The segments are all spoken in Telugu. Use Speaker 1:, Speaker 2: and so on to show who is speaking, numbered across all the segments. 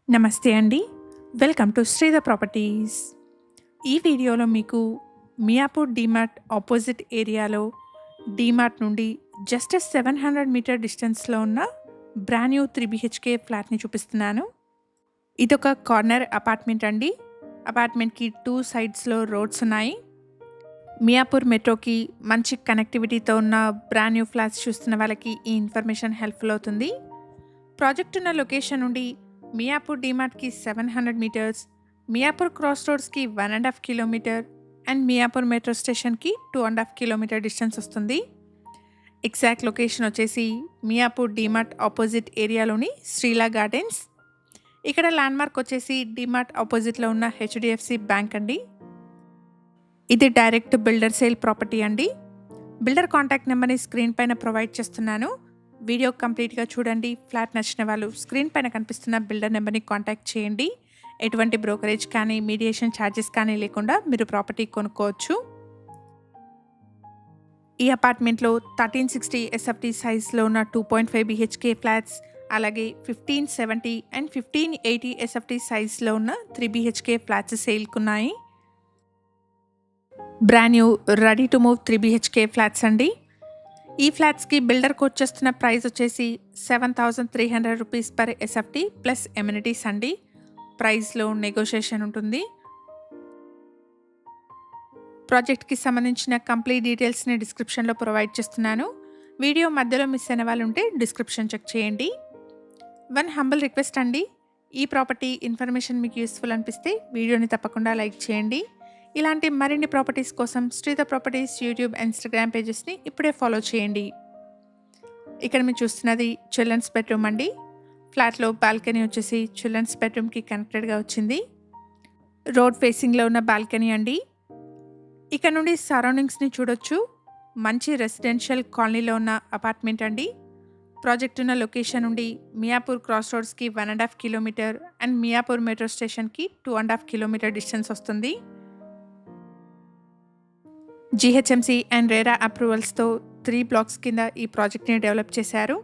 Speaker 1: నమస్తే అండి. Welcome to Sridhar properties. ఈ వీడియోలో మీకు మియాపూర్ డీమార్ట్ ఆపోజిట్ ఏరియాలో డీమార్ట్ నుండి జస్ట్ 700 మీటర్ డిస్టెన్స్‌లో ఉన్న బ్రాండ్ న్యూ 3 బీహెచ్‌కే ఫ్లాట్‌ని చూపిస్తున్నాను. ఇదొక కార్నర్ అపార్ట్మెంట్ అండి. అపార్ట్మెంట్‌కి 2 సైడ్స్‌లో రోడ్స్ ఉన్నాయి. మియాపూర్ మెట్రోకి మంచి కనెక్టివిటీతో ఉన్న బ్రాండ్ న్యూ ఫ్లాట్స్ చూస్తున్న వాళ్ళకి ఈ ఇన్ఫర్మేషన్ హెల్ప్‌ఫుల్ అవుతుంది. ప్రాజెక్ట్ ఉన్న లొకేషన్ నుండి మియాపూర్ డీమార్ట్‌కి 700 మీటర్స్, మియాపూర్ క్రాస్ రోడ్స్‌కి 1.5 కిలోమీటర్ అండ్ మియాపూర్ మెట్రో స్టేషన్‌కి 2.5 కిలోమీటర్ డిస్టెన్స్ వస్తుంది. ఎగ్జాక్ట్ లొకేషన్ వచ్చేసి మియాపూర్ డీమార్ట్ ఆపోజిట్ ఏరియాలోని శ్రీలా గార్డెన్స్. ఇక్కడ ల్యాండ్మార్క్ వచ్చేసి డీమార్ట్ ఆపోజిట్లో ఉన్న హెచ్డిఎఫ్సి బ్యాంక్ అండి. ఇది డైరెక్ట్ బిల్డర్ సేల్ ప్రాపర్టీ అండి. బిల్డర్ కాంటాక్ట్ నెంబర్ని స్క్రీన్ పైన ప్రొవైడ్ చేస్తున్నాను. వీడియో కంప్లీట్గా చూడండి. ఫ్లాట్ నచ్చిన వాళ్ళు స్క్రీన్ పైన కనిపిస్తున్న బిల్డర్ నెంబర్ని కాంటాక్ట్ చేయండి. ఎటువంటి బ్రోకరేజ్ కానీ మీడియేషన్ ఛార్జెస్ కానీ లేకుండా మీరు ప్రాపర్టీ కొనుక్కోవచ్చు. ఈ అపార్ట్మెంట్లో 1360 ఎస్ఎఫ్టీ సైజ్లో ఉన్న 2.5 బీహెచ్కే ఫ్లాట్స్, అలాగే 1570 అండ్ 1580 ఎస్ఎఫ్టీ సైజ్లో ఉన్న 3 బీహెచ్కే ఫ్లాట్స్ సేల్కున్నాయి. Brand new ready to move 3 BHK flats అండి. ఈ ఫ్లాట్స్కి బిల్డర్కి వచ్చేస్తున్న ప్రైస్ వచ్చేసి 7,300 rupees per SFT plus amenities అండి. ప్రైస్లో నెగోషియేషన్ ఉంటుంది. ప్రాజెక్ట్కి సంబంధించిన కంప్లీట్ డీటెయిల్స్ని డిస్క్రిప్షన్లో ప్రొవైడ్ చేస్తున్నాను. వీడియో మధ్యలో మిస్ అయిన వాళ్ళు ఉంటే డిస్క్రిప్షన్ చెక్ చేయండి. వన్ హంబుల్ రిక్వెస్ట్ అండి, ఈ ప్రాపర్టీ ఇన్ఫర్మేషన్ మీకు యూస్ఫుల్ అనిపిస్తే వీడియోని తప్పకుండా లైక్ చేయండి. ఇలాంటి మరిన్ని ప్రాపర్టీస్ కోసం శ్రీధర్ ప్రాపర్టీస్ యూట్యూబ్, ఇన్స్టాగ్రామ్ పేజెస్ని ఇప్పుడే ఫాలో చేయండి. ఇక్కడ మీరు చూస్తున్నది చిల్డ్రన్స్ బెడ్రూమ్ అండి. ఫ్లాట్లో బాల్కనీ వచ్చేసి చిల్డ్రన్స్ బెడ్రూమ్కి కనెక్టెడ్గా వచ్చింది. రోడ్ ఫేసింగ్లో ఉన్న బాల్కనీ అండి. ఇక్కడ నుండి సరౌండింగ్స్ని చూడొచ్చు. మంచి రెసిడెన్షియల్ కాలనీలో ఉన్న అపార్ట్మెంట్ అండి. ప్రాజెక్ట్ ఉన్న లొకేషన్ నుండి మియాపూర్ క్రాస్ రోడ్స్కి 1.5 కిలోమీటర్ అండ్ మియాపూర్ మెట్రో స్టేషన్కి 2.5 కిలోమీటర్ డిస్టెన్స్ వస్తుంది. జీహెచ్ఎంసీ అండ్ రేరా అప్రూవల్స్తో 3 బ్లాక్స్ కింద ఈ ప్రాజెక్ట్ని డెవలప్ చేశారు.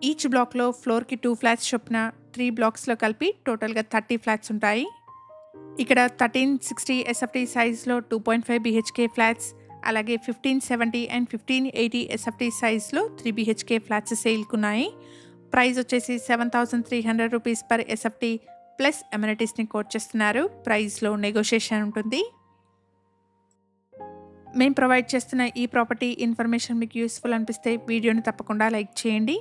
Speaker 1: ఈచ్ బ్లాక్లో ఫ్లోర్కి 2 ఫ్లాట్స్ చొప్పున 3 బ్లాక్స్లో కలిపి టోటల్గా 30 ఫ్లాట్స్ ఉంటాయి. ఇక్కడ 1360 ఎస్ఎఫ్టీ సైజ్లో 2.5 బీహెచ్కే ఫ్లాట్స్, అలాగే 1570 అండ్ 1580 ఎస్ఎఫ్టీ సైజ్లో 3 బీహెచ్కే ఫ్లాట్స్ సేల్కున్నాయి. ప్రైస్ వచ్చేసి 7,300 రూపీస్ పర్ ఎస్ఎఫ్టీ ప్లస్ ఎమ్యూనిటీస్ని కోట్ చేస్తున్నారు. ప్రైస్లో నెగోషియేషన్ ఉంటుంది. మేము ప్రొవైడ్ చేస్తున్న ఈ ప్రాపర్టీ ఇన్ఫర్మేషన్ మీకు యూస్ఫుల్ అనిపిస్తే వీడియోని తప్పకుండా లైక్ చేయండి.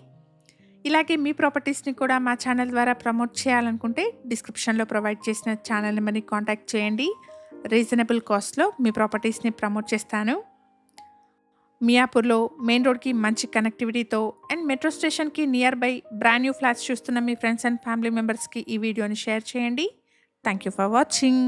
Speaker 1: ఇలాగే మీ ప్రాపర్టీస్ని కూడా మా ఛానల్ ద్వారా ప్రమోట్ చేయాలనుకుంటే డిస్క్రిప్షన్లో ప్రొవైడ్ చేసిన ఛానల్ నెంబర్ని కాంటాక్ట్ చేయండి. రీజనబుల్ కాస్ట్లో మీ ప్రాపర్టీస్ని ప్రమోట్ చేస్తాను. మియాపూర్లో మెయిన్ రోడ్కి మంచి కనెక్టివిటీతో అండ్ మెట్రో స్టేషన్కి near by brand new flats చూస్తున్న మీ ఫ్రెండ్స్ అండ్ ఫ్యామిలీ మెంబర్స్కి ఈ వీడియోని షేర్ చేయండి. Thank you for watching.